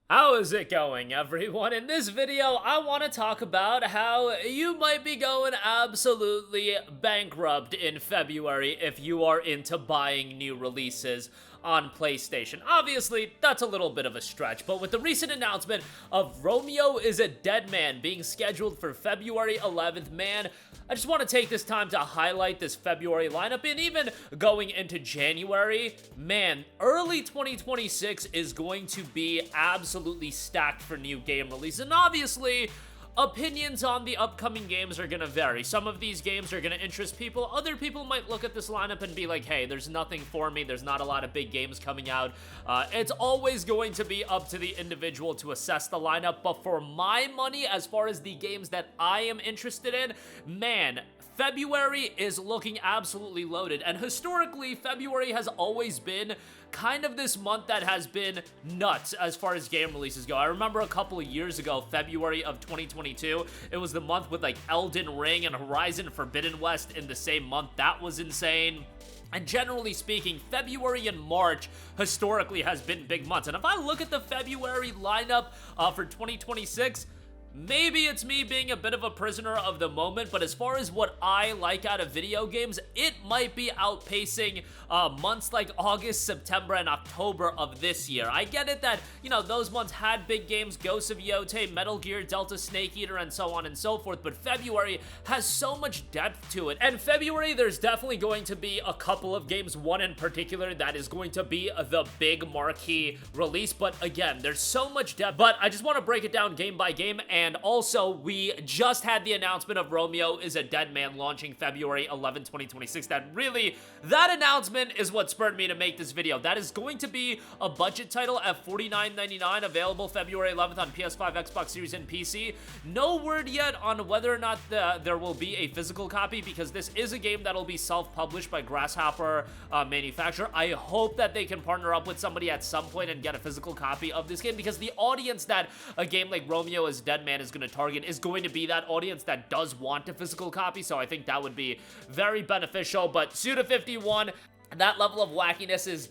How is it going, everyone? In this video, I want to talk about how you might be going absolutely bankrupt in February if you are into buying new releases on PlayStation. Obviously, that's a little bit of a stretch, but with the recent announcement of Romeo is a Dead Man being scheduled for February 11th, man, I just want to take this time to highlight this February lineup, and even going into January, man, early 2026 is going to be absolutely stacked for new game releases, and obviously, opinions on the upcoming games are gonna vary. Some of these games are gonna interest people. Other people might look at this lineup and be like, hey, there's nothing for me. There's not a lot of big games coming out. It's always going to be up to the individual to assess the lineup. But for my money, as far as the games that I am interested in, man, February is looking absolutely loaded. And historically, February has always been kind of this month that has been nuts as far as game releases go. I remember a couple of years ago, February of 2022, it was the month with like Elden Ring and Horizon Forbidden West in the same month. That was insane. And generally speaking, February and March historically has been big months. And if I look at the February lineup for 2026, maybe it's me being a bit of a prisoner of the moment, but as far as what I like out of video games, it might be outpacing months like August, September, and October of this year. I get it that, you know, those months had big games, Ghosts of Yotei, Metal Gear, Delta Snake Eater, and so on and so forth, but February has so much depth to it. And February, there's definitely going to be a couple of games, one in particular that is going to be the big marquee release, but again, there's so much depth. But I just want to break it down game by game. And also, we just had the announcement of Romeo is a Dead Man launching February 11, 2026. That announcement is what spurred me to make this video. That is going to be a budget title at $49.99, available February 11th on PS5, Xbox Series, and PC. No word yet on whether or not there will be a physical copy, because this is a game that'll be self-published by Grasshopper Manufacturer. I hope that they can partner up with somebody at some point and get a physical copy of this game, because the audience that a game like Romeo is Dead Man is going to target is going to be that audience that does want a physical copy, so I think that would be very beneficial. But Suda51, that level of wackiness is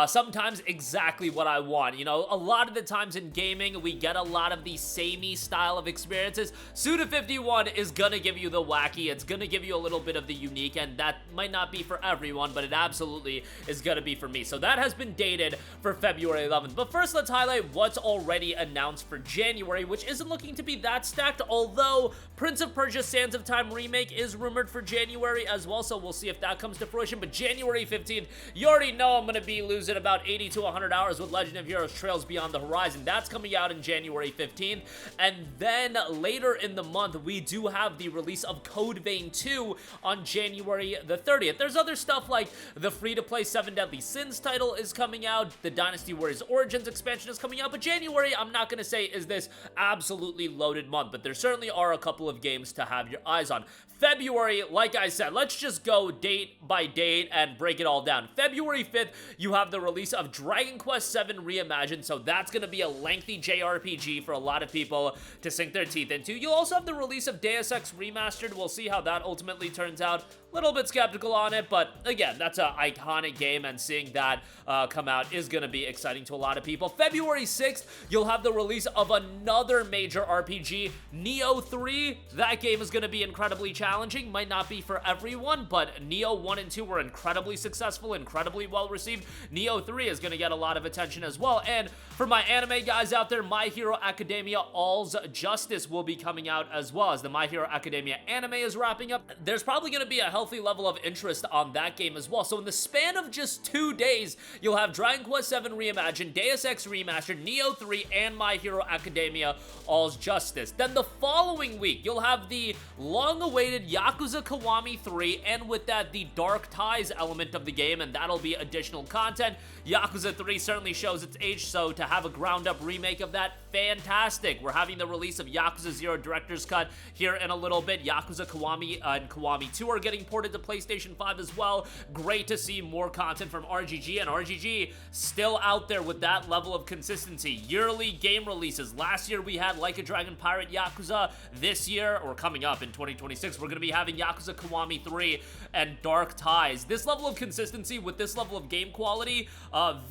sometimes exactly what I want. You know, a lot of the times in gaming, we get a lot of these samey style of experiences. Suda51 is gonna give you the wacky, it's gonna give you a little bit of the unique, and that might not be for everyone, but it absolutely is gonna be for me. So that has been dated for February 11th. But first, let's highlight what's already announced for January, which isn't looking to be that stacked, although Prince of Persia Sands of Time Remake is rumored for January as well, so we'll see if that comes to fruition. But January 15th, you already know I'm gonna be losing about 80 to 100 hours with Legend of Heroes Trails Beyond the Horizon. That's coming out in January 15th. And then later in the month, we do have the release of Code Vein 2 on January the 30th. There's other stuff like the free-to-play 7 Deadly Sins title is coming out, the Dynasty Warriors Origins expansion is coming out, but January, I'm not gonna say is this absolutely loaded month, but there certainly are a couple of games to have your eyes on. February, like I said, let's just go date by date and break it all down. February 5th, you have the release of Dragon Quest VII Reimagined, so that's going to be a lengthy JRPG for a lot of people to sink their teeth into. You'll also have the release of Deus Ex Remastered. We'll see how that ultimately turns out. A little bit skeptical on it, but again, that's an iconic game, and seeing that come out is going to be exciting to a lot of people. February 6th, you'll have the release of another major RPG, Nioh 3. That game is going to be incredibly challenging. Might not be for everyone, but Nioh 1 and 2 were incredibly successful, incredibly well received. Nioh 3 is going to get a lot of attention as well. And for my anime guys out there, My Hero Academia All's Justice will be coming out as well, as the My Hero Academia anime is wrapping up. There's probably going to be a healthy level of interest on that game as well. So in the span of just 2 days, you'll have Dragon Quest VII Reimagined, Deus Ex Remastered, Nioh 3, and My Hero Academia All's Justice. Then the following week, you'll have the long-awaited Yakuza Kiwami 3, and with that, the Dark Ties element of the game, and that'll be additional content. Yakuza 3 certainly shows its age, so to have a ground-up remake of that, fantastic. We're having the release of Yakuza 0 Director's Cut here in a little bit. Yakuza Kiwami and Kiwami 2 are getting ported to PlayStation 5 as well. Great to see more content from RGG, and RGG still out there with that level of consistency. Yearly game releases. Last year we had Like a Dragon Pirate Yakuza. This year, or coming up in 2026, we're going to be having Yakuza Kiwami 3 and Dark Ties. This level of consistency with this level of game quality,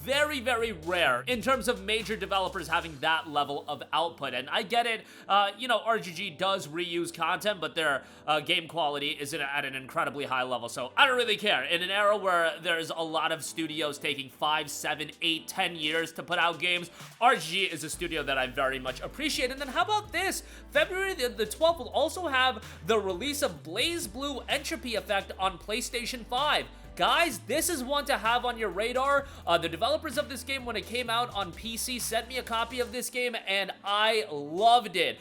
very, very rare in terms of major developers having that level of output. And I get it, you know, RGG does reuse content, but their game quality is at an incredibly high level, so I don't really care. In an era where there's a lot of studios taking 5, 7, 8, 10 years to put out games, RGG is a studio that I very much appreciate. And then how about this? February the 12th will also have the release of BlazBlue Entropy Effect on PlayStation 5. Guys, this is one to have on your radar. The developers of this game, when it came out on PC, sent me a copy of this game, and I loved it.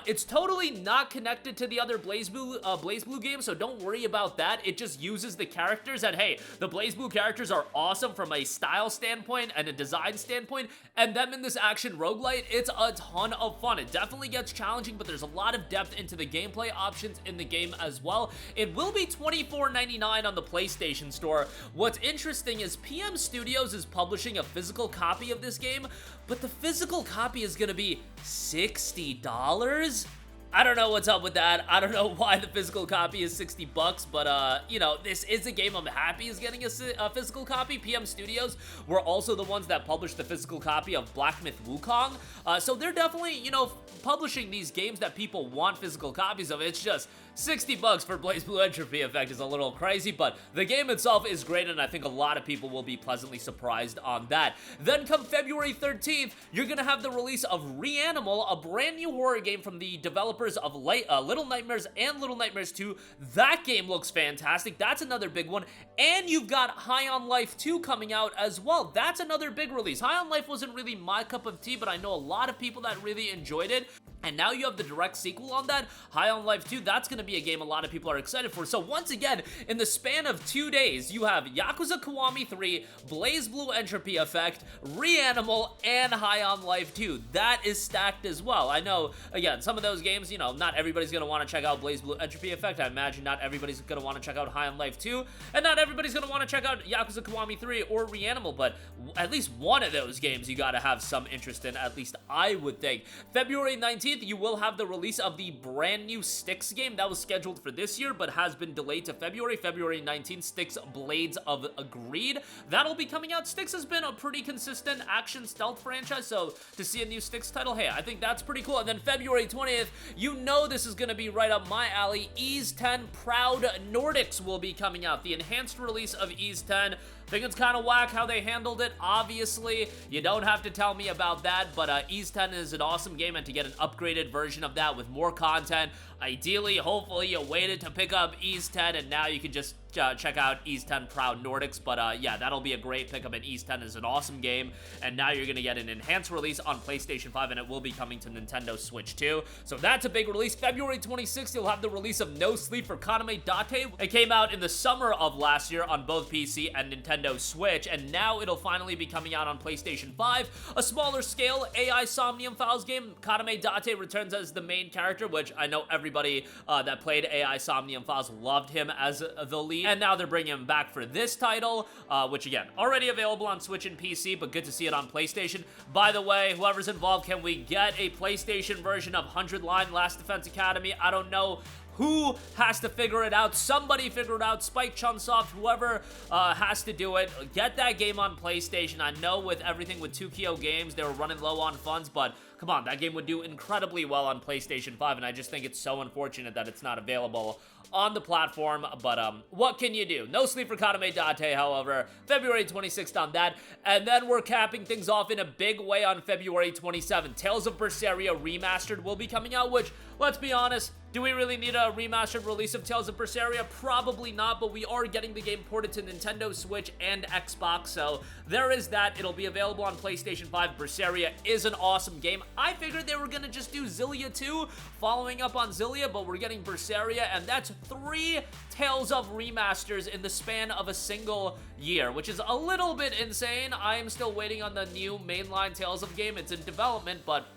It's totally not connected to the other BlazBlue games, so don't worry about that. It just uses the characters, and hey, the BlazBlue characters are awesome from a style standpoint and a design standpoint, and them in this action roguelite, it's a ton of fun. It definitely gets challenging, but there's a lot of depth into the gameplay options in the game as well. It will be $24.99 on the PlayStation Store. What's interesting is PM Studios is publishing a physical copy of this game, but the physical copy is gonna be $60? I don't know what's up with that. I don't know why the physical copy is 60 bucks, but you know, this is a game I'm happy is getting a physical copy. PM Studios were also the ones that published the physical copy of Black Myth Wukong, so they're definitely, you know, publishing these games that people want physical copies of. It's just 60 bucks for BlazBlue Entropy Effect is a little crazy, but the game itself is great, and I think a lot of people will be pleasantly surprised on that. Then come February 13th, you're gonna have the release of Reanimal, a brand new horror game from the developers of Little Nightmares and Little Nightmares 2. That game looks fantastic. That's another big one. And you've got High on Life 2 coming out as well. That's another big release. High on Life wasn't really my cup of tea, but I know a lot of people that really enjoyed it. And now you have the direct sequel on that, High on Life 2. That's going to be a game a lot of people are excited for. So once again, in the span of 2 days, you have Yakuza Kiwami 3, BlazBlue Entropy Effect, Reanimal, and High on Life 2. That is stacked as well. I know, again, some of those games, you know, not everybody's going to want to check out BlazBlue Entropy Effect. I imagine not everybody's going to want to check out High on Life 2, and not everybody's going to want to check out Yakuza Kiwami 3 or Reanimal, but at least one of those games you got to have some interest in, at least I would think. February 19th, you will have the release of the brand new Styx game that was scheduled for this year but has been delayed to February 19th. Styx Blades of Greed, that'll be coming out. Styx has been a pretty consistent action stealth franchise, so to see a new Styx title, hey, I think that's pretty cool. And then February 20th, you know this is gonna be right up my alley. Ys 10 Proud Nordics will be coming out, the enhanced release of Ys 10. I think it's kind of whack how they handled it. Obviously, you don't have to tell me about that, but Ys 10 is an awesome game, and to get an upgraded version of that with more content, ideally, hopefully, you waited to pick up Ys 10, and now you can just check out Ys 10 Proud Nordics. But yeah, that'll be a great pickup, and Ys 10 is an awesome game, and now you're gonna get an enhanced release on PlayStation 5, and it will be coming to Nintendo Switch too. So that's a big release. February 26th, you'll have the release of No Sleep for Kaname Date. It came out in the summer of last year on both PC and Nintendo Switch, and now it'll finally be coming out on PlayStation 5. A smaller scale AI Somnium Files game. Kaname Date returns as the main character, which I know everybody that played AI Somnium Files loved him as the lead, and now they're bringing him back for this title, which again, already available on Switch and PC, but good to see it on PlayStation. By the way, whoever's involved, can we get a PlayStation version of 100 Line Last Defense Academy? I don't know who has to figure it out. Somebody figure it out. Spike Chunsoft, whoever has to do it. Get that game on PlayStation. I know with everything with 2KO Games, they were running low on funds, but come on, that game would do incredibly well on PlayStation 5, and I just think it's so unfortunate that it's not available on the platform, but what can you do? No Sleep for Kaname Date, however, February 26th on that, and then we're capping things off in a big way on February 27th. Tales of Berseria Remastered will be coming out, which, let's be honest, do we really need a remastered release of Tales of Berseria? Probably not, but we are getting the game ported to Nintendo Switch and Xbox, so there is that. It'll be available on PlayStation 5. Berseria is an awesome game. I figured they were gonna just do Xillia 2, following up on Xillia, but we're getting Berseria, and that's 3 Tales of remasters in the span of a single year, which is a little bit insane. I am still waiting on the new mainline Tales of game. It's in development, but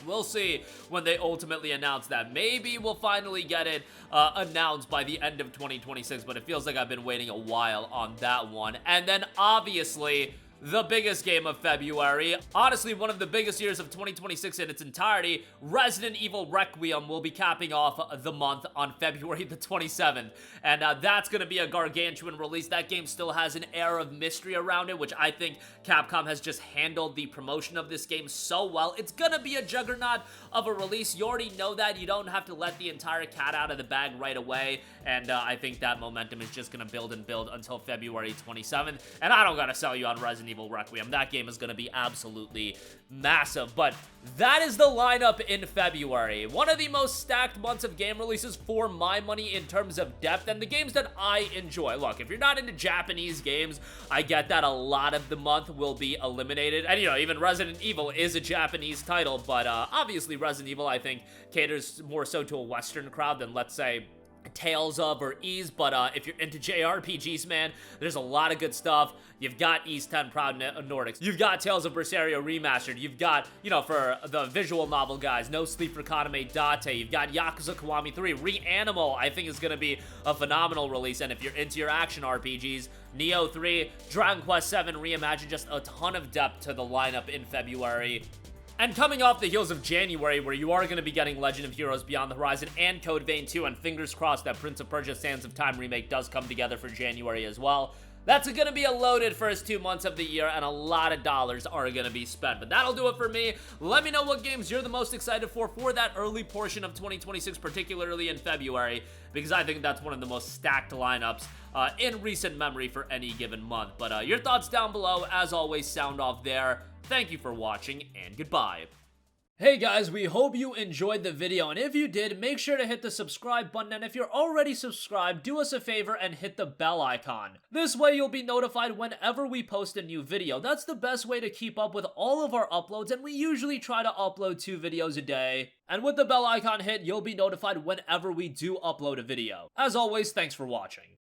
we'll see when they ultimately announce that. Maybe we'll finally get it announced by the end of 2026, but it feels like I've been waiting a while on that one. And then, obviously, the biggest game of February, honestly one of the biggest years of 2026 in its entirety, Resident Evil Requiem will be capping off the month on February the 27th. And that's going to be a gargantuan release. That game still has an air of mystery around it, which I think Capcom has just handled the promotion of this game so well. It's going to be a juggernaut of a release. You already know that. You don't have to let the entire cat out of the bag right away. And I think that momentum is just going to build and build until February 27th. And I don't got to sell you on Resident Evil Requiem. That game is going to be absolutely massive. But that is the lineup in February. One of the most stacked months of game releases for my money in terms of depth and the games that I enjoy. Look, if you're not into Japanese games, I get that a lot of the month will be eliminated. And, you know, even Resident Evil is a Japanese title, but obviously Resident Evil, I think, caters more so to a Western crowd than, let's say, Tales of or Ys, but if you're into JRPGs, man, there's a lot of good stuff. You've got Ys 10 Proud Nordics. You've got Tales of Berseria Remastered. You've got, you know, for the visual novel guys, No Sleep for Kaname Date. You've got Yakuza Kiwami 3. Reanimal, I think, is going to be a phenomenal release. And if you're into your action RPGs, Neo 3, Dragon Quest 7 Reimagined, just a ton of depth to the lineup in February. And coming off the heels of January, where you are going to be getting Legend of Heroes Beyond the Horizon and Code Vein 2, and fingers crossed that Prince of Persia Sands of Time remake does come together for January as well. That's going to be a loaded first 2 months of the year, and a lot of dollars are going to be spent. But that'll do it for me. Let me know what games you're the most excited for that early portion of 2026, particularly in February, because I think that's one of the most stacked lineups in recent memory for any given month. But your thoughts down below, as always, sound off there. Thank you for watching, and goodbye. Hey guys, we hope you enjoyed the video, and if you did, make sure to hit the subscribe button, and if you're already subscribed, do us a favor and hit the bell icon. This way you'll be notified whenever we post a new video. That's the best way to keep up with all of our uploads, and we usually try to upload 2 videos a day. And with the bell icon hit, you'll be notified whenever we do upload a video. As always, thanks for watching.